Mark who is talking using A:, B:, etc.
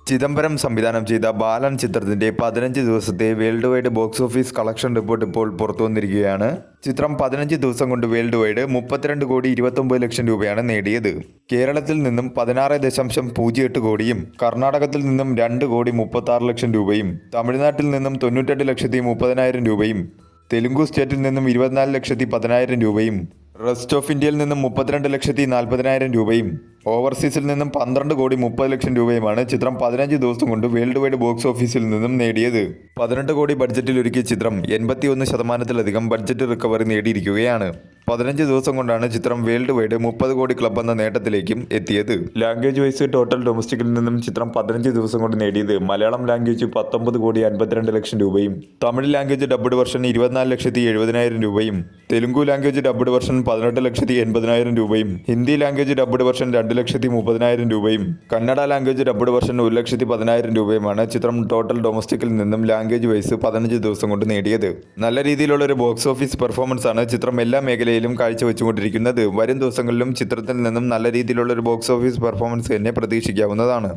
A: ചിദംബരം സംവിധാനം ചെയ്ത ബാലൻ ചിത്രത്തിന്റെ 15 ദിവസത്തെ world wide box office collection report ഇപ്പോൾ പുറത്തുവന്നിരിക്കുകയാണ്. ചിത്രം 15 ദിവസം കൊണ്ട് വേൾഡ് വൈഡ് 32,29,00,000 രൂപയാണ് നേടിയത്. കേരളത്തിൽ നിന്നും 16.08 കോടിയും കർണാടകത്തിൽ നിന്നും 2,36,00,000 രൂപയും തമിഴ്നാട്ടിൽ നിന്നും 98,30,000 രൂപയും തെലുങ്കു സ്റ്റേറ്റിൽ നിന്നും 24,10,000 രൂപയും റെസ്റ്റ് ഓഫ് ഇന്ത്യയിൽ നിന്നും 32,40,000 രൂപയും ഓവർസീസിൽ നിന്നും 12,30,00,000 രൂപയുമാണ് ചിത്രം 15 ദിവസം കൊണ്ട് വേൾഡ് വൈഡ് ബോക്സ് ഓഫീസിൽ നിന്നും നേടിയത്. 18 കോടി ബഡ്ജറ്റിൽ ഒരുക്കിയ ചിത്രം 81% ബഡ്ജറ്റ് റിക്കവറി നേടിയിരിക്കുകയാണ്. 15 ദിവസം കൊണ്ടാണ് ചിത്രം വേൾഡ് വൈഡ് 30 കോടി ക്ലബ് എന്ന നേട്ടത്തിലേക്കും എത്തിയത്. ലാംഗ്വേജ് വൈസ് ടോട്ടൽ ഡൊമസ്റ്റിക്കിൽ നിന്നും ചിത്രം 15 ദിവസം കൊണ്ട് നേടിയത് മലയാളം ലാംഗ്വേജ് 19,52,00,000 രൂപയും തമിഴ് ലാംഗ്വേജ് ഡബ്ഡ് വെർഷൻ 24,70,000 രൂപയും തെലുങ്കു ലാംഗ്വേജ് ഡബ്ഡ് വെർഷൻ 18,80,000 രൂപയും ഹിന്ദി ലാംഗ്വേജ് ഡബ്ഡ് വെർഷൻ 2,30,000 രൂപയും കന്നഡ ലാംഗ്വേജ് ഡബ്ഡ് വെർഷൻ 1,10,000 രൂപയുമാണ് ചിത്രം ടോട്ടൽ ഡൊമസ്റ്റിക്കിൽ നിന്നും ലാംഗ്വേജ് വൈസ് 15 ദിവസം കൊണ്ട് നേടിയത്. നല്ല രീതിയിലുള്ള ഒരു ബോക്സ് ഓഫീസ് പെർഫോമൻസ് ആണ് ചിത്രം എല്ലാ മേഖലയിലും കാഴ്ചവെച്ചുകൊണ്ടിരിക്കുന്നത്. വരും ദിവസങ്ങളിലും ചിത്രത്തിൽ നിന്നും നല്ല രീതിയിലുള്ള ഒരു ബോക്സ് ഓഫീസ് പെർഫോമൻസ് തന്നെ പ്രതീക്ഷിക്കാവുന്നതാണ്.